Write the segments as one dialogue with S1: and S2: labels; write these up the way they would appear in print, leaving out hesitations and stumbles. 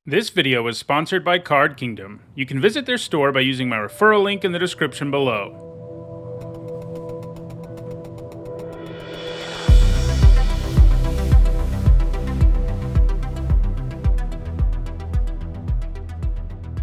S1: This video is sponsored by Card Kingdom. You can visit their store by using my referral link in the description below.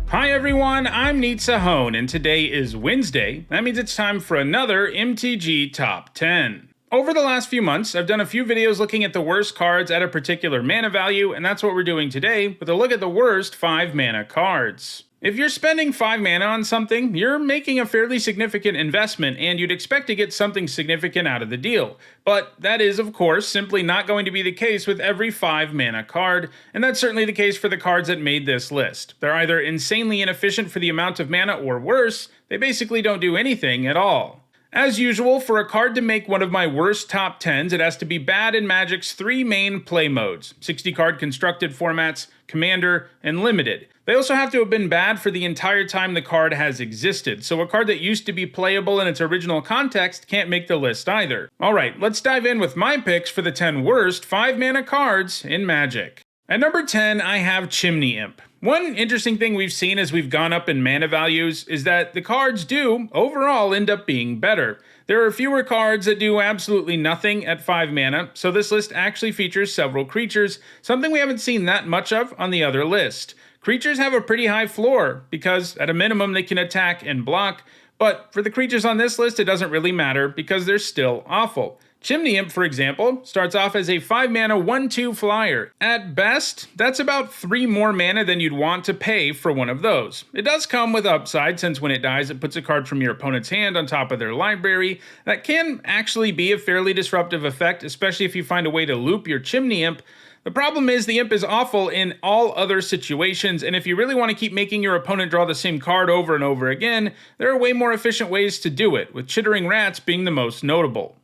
S1: Hi everyone, I'm Neat Sahone, and today is Wednesday. That means it's time for another MTG Top 10. Over the last few months, I've done a few videos looking at the worst cards at a particular mana value, and that's what we're doing today, with a look at the worst 5 mana cards. If you're spending 5 mana on something, you're making a fairly significant investment, and you'd expect to get something significant out of the deal. But that is, of course, simply not going to be the case with every 5 mana card, and that's certainly the case for the cards that made this list. They're either insanely inefficient for the amount of mana, or worse, they basically don't do anything at all. As usual, for a card to make one of my worst top 10s, it has to be bad in Magic's 3 main play modes: 60 card constructed formats, Commander, and Limited. They also have to have been bad for the entire time the card has existed, so a card that used to be playable in its original context can't make the list either. Alright, let's dive in with my picks for the 10 worst 5 mana cards in Magic. At number 10, I have Chimney Imp. One interesting thing we've seen as we've gone up in mana values is that the cards do, overall, end up being better. There are fewer cards that do absolutely nothing at 5 mana, so this list actually features several creatures, something we haven't seen that much of on the other list. Creatures have a pretty high floor, because at a minimum they can attack and block, but for the creatures on this list it doesn't really matter because they're still awful. Chimney Imp, for example, starts off as a 5 mana 1/2 flyer. At best, that's about 3 more mana than you'd want to pay for one of those. It does come with upside, since when it dies it puts a card from your opponent's hand on top of their library. That can actually be a fairly disruptive effect, especially if you find a way to loop your Chimney Imp. The problem is the Imp is awful in all other situations, and if you really want to keep making your opponent draw the same card over and over again, there are way more efficient ways to do it, with Chittering Rats being the most notable.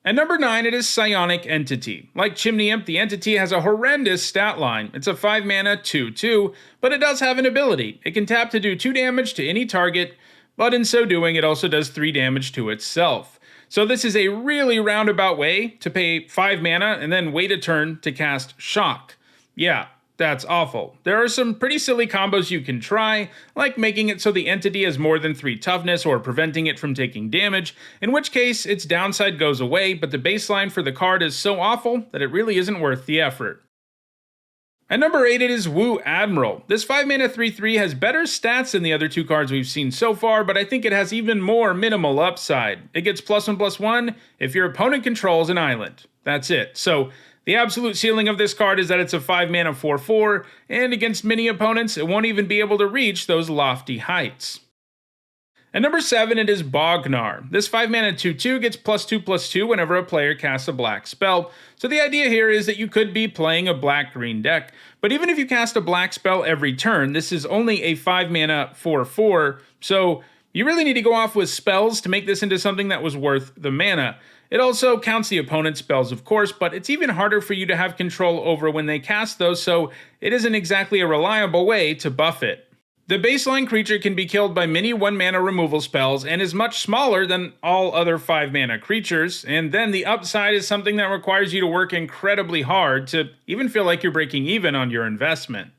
S1: At number 9, it is Psionic Entity. Like Chimney Imp, the Entity has a horrendous stat line. It's a 5 mana 2/2, but it does have an ability. It can tap to do 2 damage to any target, but in so doing it also does 3 damage to itself. So this is a really roundabout way to pay 5 mana and then wait a turn to cast Shock. Yeah, that's awful. There are some pretty silly combos you can try, like making it so the Entity has more than 3 toughness or preventing it from taking damage, in which case its downside goes away, but the baseline for the card is so awful that it really isn't worth the effort. At number 8, it is Wu Admiral. This 5 mana 3/3 has better stats than the other 2 cards we've seen so far, but I think it has even more minimal upside. It gets +1/+1 if your opponent controls an island. That's it. So the absolute ceiling of this card is that it's a 5 mana 4/4, and against many opponents it won't even be able to reach those lofty heights. At number 7, it is Bognar. This 5 mana 2/2 gets +2/+2 whenever a player casts a black spell, so the idea here is that you could be playing a black-green deck, but even if you cast a black spell every turn, this is only a 5 mana 4/4, so you really need to go off with spells to make this into something that was worth the mana. It also counts the opponent's spells, of course, but it's even harder for you to have control over when they cast those, so it isn't exactly a reliable way to buff it. The baseline creature can be killed by many 1 mana removal spells and is much smaller than all other 5 mana creatures, and then the upside is something that requires you to work incredibly hard to even feel like you're breaking even on your investment.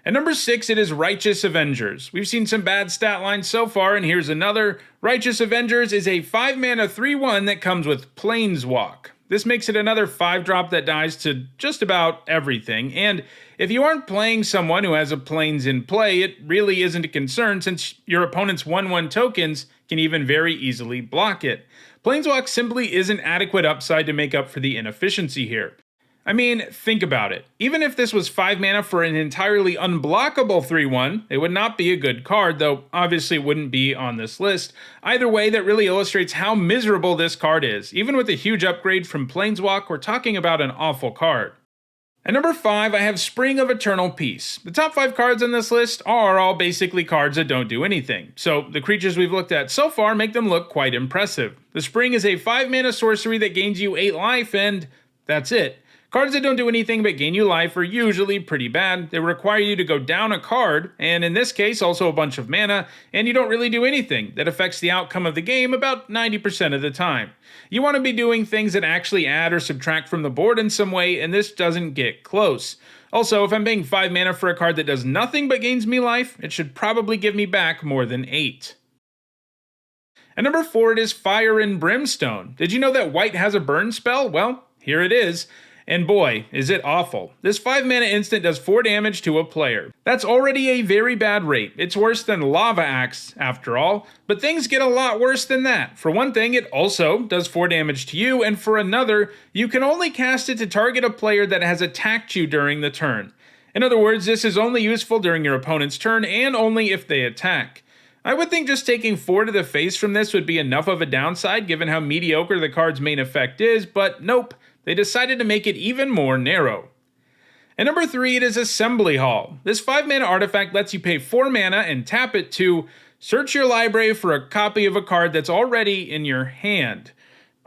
S1: At number 6, it is Righteous Avengers. We've seen some bad stat lines so far, and here's another. Righteous Avengers is a 5 mana 3/1 that comes with Planeswalk. This makes it another 5-drop that dies to just about everything, and if you aren't playing someone who has a Planes in play, it really isn't a concern since your opponent's 1/1 tokens can even very easily block it. Planeswalk simply isn't adequate upside to make up for the inefficiency here. I mean, think about it. Even if this was 5 mana for an entirely unblockable 3/1, it would not be a good card, though obviously it wouldn't be on this list. Either way, that really illustrates how miserable this card is. Even with a huge upgrade from Planeswalk, we're talking about an awful card. At number 5, I have Spring of Eternal Peace. The top 5 cards on this list are all basically cards that don't do anything, so the creatures we've looked at so far make them look quite impressive. The Spring is a 5 mana sorcery that gains you 8 life, and that's it. Cards that don't do anything but gain you life are usually pretty bad. They require you to go down a card, and in this case also a bunch of mana, and you don't really do anything that affects the outcome of the game about 90% of the time. You want to be doing things that actually add or subtract from the board in some way, and this doesn't get close. Also, if I'm paying 5 mana for a card that does nothing but gains me life, it should probably give me back more than 8. At number 4, it is Fire and Brimstone. Did you know that white has a burn spell? Well, here it is. And boy, is it awful. This 5 mana instant does 4 damage to a player. That's already a very bad rate. It's worse than Lava Axe, after all, but things get a lot worse than that. For one thing, it also does 4 damage to you, and for another, you can only cast it to target a player that has attacked you during the turn. In other words, this is only useful during your opponent's turn and only if they attack. I would think just taking 4 to the face from this would be enough of a downside given how mediocre the card's main effect is, but nope. They decided to make it even more narrow. At number 3, it is Assembly Hall. This 5 mana artifact lets you pay 4 mana and tap it to search your library for a copy of a card that's already in your hand.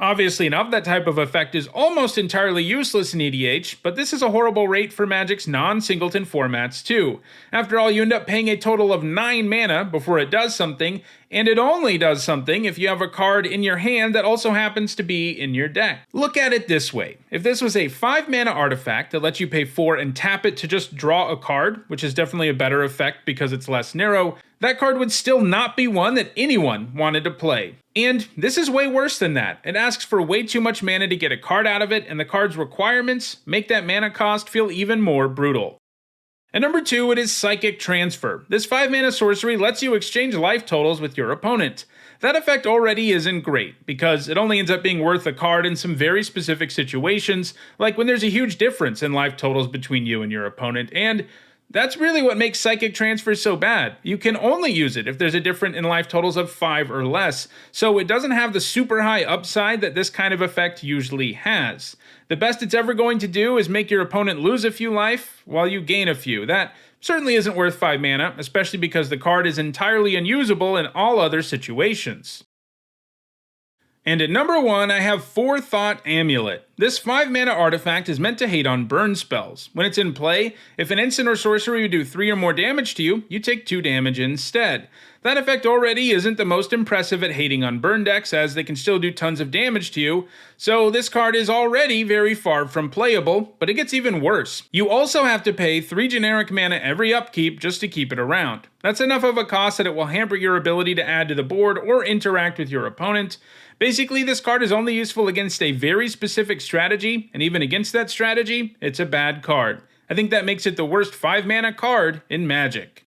S1: Obviously enough, that type of effect is almost entirely useless in EDH, but this is a horrible rate for Magic's non-singleton formats too. After all, you end up paying a total of 9 mana before it does something, and it only does something if you have a card in your hand that also happens to be in your deck. Look at it this way. If this was a 5 mana artifact that lets you pay 4 and tap it to just draw a card, which is definitely a better effect because it's less narrow, that card would still not be one that anyone wanted to play. And this is way worse than that. It asks for way too much mana to get a card out of it, and the card's requirements make that mana cost feel even more brutal. At number 2, it is Psychic Transfer. This 5 mana sorcery lets you exchange life totals with your opponent. That effect already isn't great, because it only ends up being worth a card in some very specific situations, like when there's a huge difference in life totals between you and your opponent, and that's really what makes Psychic Transfer so bad. You can only use it if there's a difference in life totals of 5 or less, so it doesn't have the super high upside that this kind of effect usually has. The best it's ever going to do is make your opponent lose a few life while you gain a few. That certainly isn't worth 5 mana, especially because the card is entirely unusable in all other situations. And at number 1, I have Forethought Amulet. This 5 mana artifact is meant to hate on burn spells. When it's in play, if an instant or sorcery would do 3 or more damage to you, you take 2 damage instead. That effect already isn't the most impressive at hating on burn decks, as they can still do tons of damage to you, so this card is already very far from playable, but it gets even worse. You also have to pay 3 generic mana every upkeep just to keep it around. That's enough of a cost that it will hamper your ability to add to the board or interact with your opponent. Basically, this card is only useful against a very specific strategy, and even against that strategy, it's a bad card. I think that makes it the worst 5 mana card in Magic.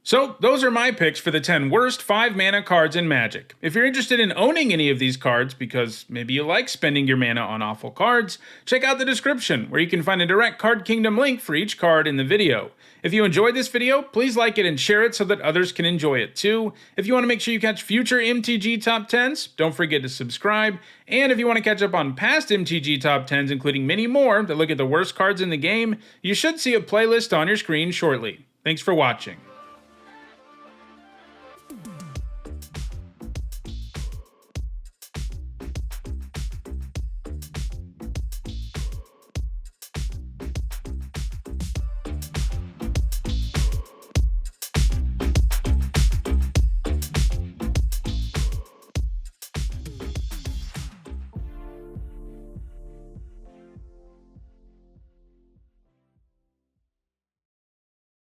S1: So, those are my picks for the 10 worst 5 mana cards in Magic. If you're interested in owning any of these cards, because maybe you like spending your mana on awful cards, check out the description, where you can find a direct Card Kingdom link for each card in the video. If you enjoyed this video, please like it and share it so that others can enjoy it too. If you want to make sure you catch future MTG Top 10s, don't forget to subscribe. And if you want to catch up on past MTG Top 10s, including many more that look at the worst cards in the game, you should see a playlist on your screen shortly. Thanks for watching.